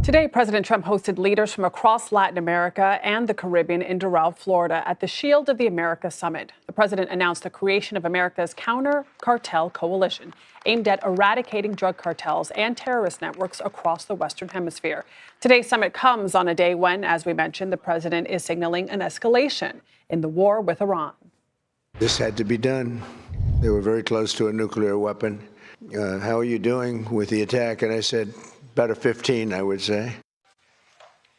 Today, President Trump hosted leaders from across Latin America and the Caribbean in Doral, Florida, at the Shield of the Americas Summit. The president announced the creation of America's counter-cartel coalition aimed at eradicating drug cartels and terrorist networks across the Western Hemisphere. Today's summit comes on a day when, as we mentioned, the president is signaling an escalation in the war with Iran. This had to be done. They were very close to a nuclear weapon. How are you doing with the attack? And I said, better 15, I would say.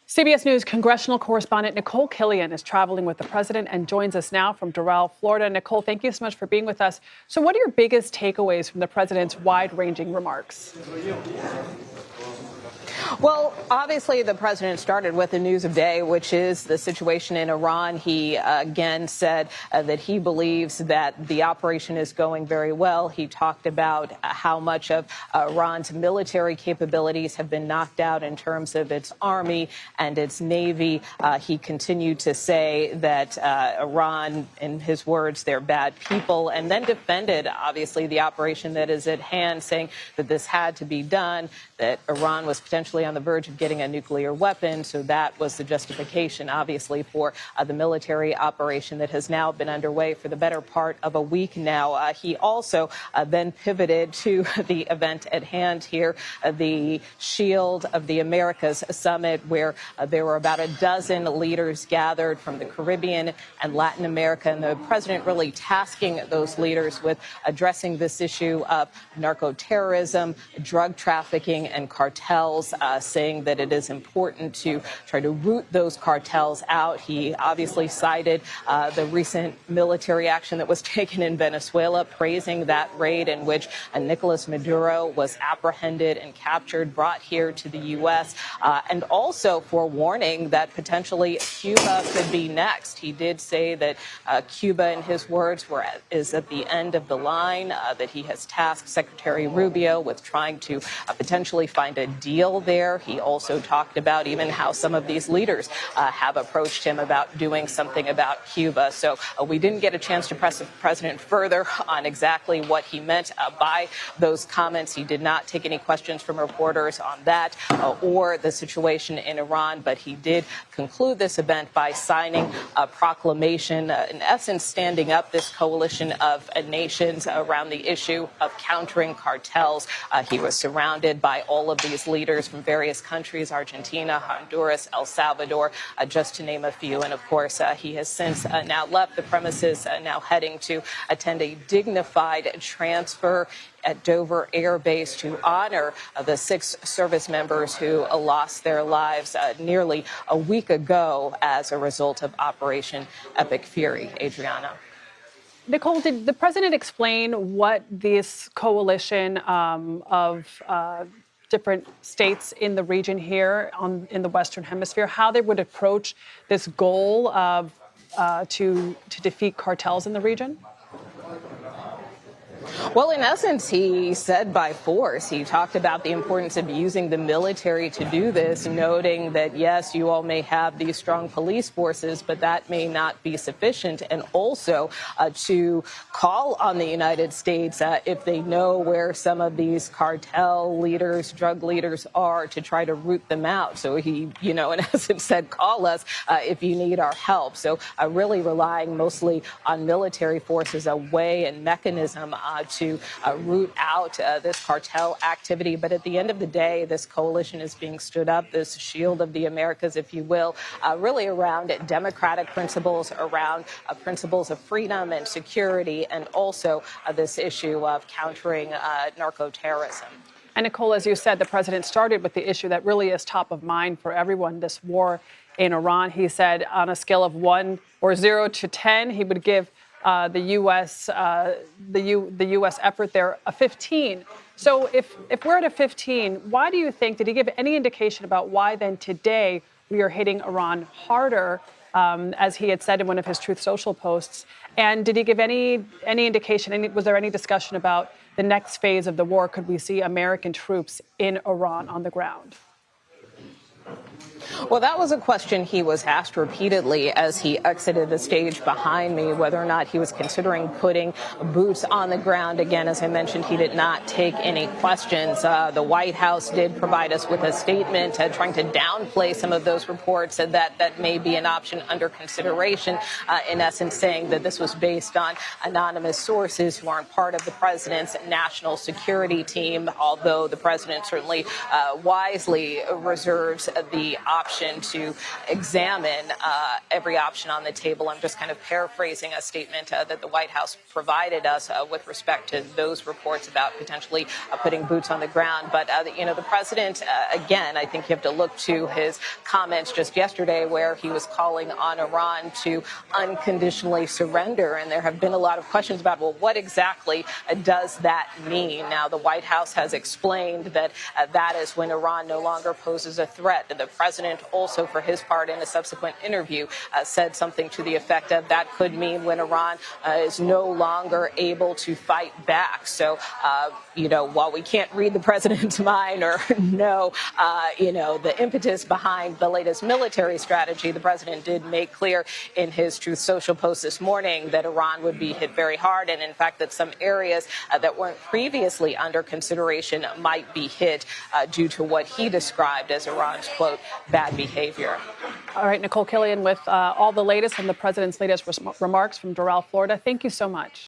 CBS News congressional correspondent Nikole Killion is traveling with the president and joins us now from Doral, Florida. Nikole, thank you so much for being with us. So what are your biggest takeaways from the president's wide-ranging remarks? Well, obviously, the president started with the news of day, which is the situation in Iran. He again said that he believes that the operation is going very well. He talked about how much of Iran's military capabilities have been knocked out in terms of its army and its navy. He continued to say that Iran, in his words, they're bad people, and then defended, obviously, the operation that is at hand, saying that this had to be done, that Iran was potentially on the verge of getting a nuclear weapon. So that was the justification, obviously, for the military operation that has now been underway for the better part of a week now. He also then pivoted to the event at hand here, the Shield of the Americas Summit, where there were about a dozen leaders gathered from the Caribbean and Latin America. And the president really tasking those leaders with addressing this issue of narco-terrorism, drug trafficking, and cartels, saying that it is important to try to root those cartels out. He obviously cited the recent military action that was taken in Venezuela, praising that raid in which Nicolas Maduro was apprehended and captured, brought here to the U.S., and also forewarning that potentially Cuba could be next. He did say that Cuba, in his words, is at the end of the line, that he has tasked Secretary Rubio with trying to potentially find a deal there. He also talked about even how some of these leaders have approached him about doing something about Cuba. So we didn't get a chance to press the president further on exactly what he meant by those comments. He did not take any questions from reporters on that or the situation in Iran, but he did conclude this event by signing a proclamation, in essence, standing up this coalition of nations around the issue of countering cartels. He was surrounded by all of these leaders from various countries, Argentina, Honduras, El Salvador, just to name a few. And of course, he has since now left the premises, now heading to attend a dignified transfer at Dover Air Base to honor the 6 service members who lost their lives nearly a week ago as a result of Operation Epic Fury. Adriana. Nikole, did the president explain what this coalition of different states in the region here in the Western Hemisphere, how they would approach this goal of to defeat cartels in the region? Well, in essence, he said by force. He talked about the importance of using the military to do this, noting that, yes, you all may have these strong police forces, but that may not be sufficient. And also to call on the United States, if they know where some of these cartel leaders, drug leaders are, to try to root them out. So he, in essence said, call us if you need our help. So really relying mostly on military force as a way and mechanism to root out this cartel activity. But at the end of the day, this coalition is being stood up, this Shield of the Americas, if you will, really around democratic principles, around principles of freedom and security, and also this issue of countering narco-terrorism. And Nikole, as you said, the president started with the issue that really is top of mind for everyone, this war in Iran. He said on a scale of 0 to 10, he would give the U.S. effort there a 15. So if we're at a 15, why do you think, did he give any indication about why then today we are hitting Iran harder, as he had said in one of his Truth Social posts? And did he give any indication, was there any discussion about the next phase of the war? Could we see American troops in Iran on the ground? Well, that was a question he was asked repeatedly as he exited the stage behind me, whether or not he was considering putting boots on the ground. Again, as I mentioned, he did not take any questions. The White House did provide us with a statement trying to downplay some of those reports and that may be an option under consideration, in essence saying that this was based on anonymous sources who aren't part of the president's national security team, although the president certainly wisely reserves the option to examine every option on the table. I'm just kind of paraphrasing a statement that the White House provided us with respect to those reports about potentially putting boots on the ground. But, the president, again, I think you have to look to his comments just yesterday where he was calling on Iran to unconditionally surrender. And there have been a lot of questions about, well, what exactly does that mean? Now, the White House has explained that that is when Iran no longer poses a threat. The president also, for his part, in a subsequent interview, said something to the effect of that could mean when Iran is no longer able to fight back. So, while we can't read the president's mind or know, the impetus behind the latest military strategy, the president did make clear in his Truth Social post this morning that Iran would be hit very hard, and in fact that some areas that weren't previously under consideration might be hit due to what he described as Iran's, quote, bad behavior. All right, Nikole Killion with all the latest on the president's latest remarks from Doral, Florida. Thank you so much.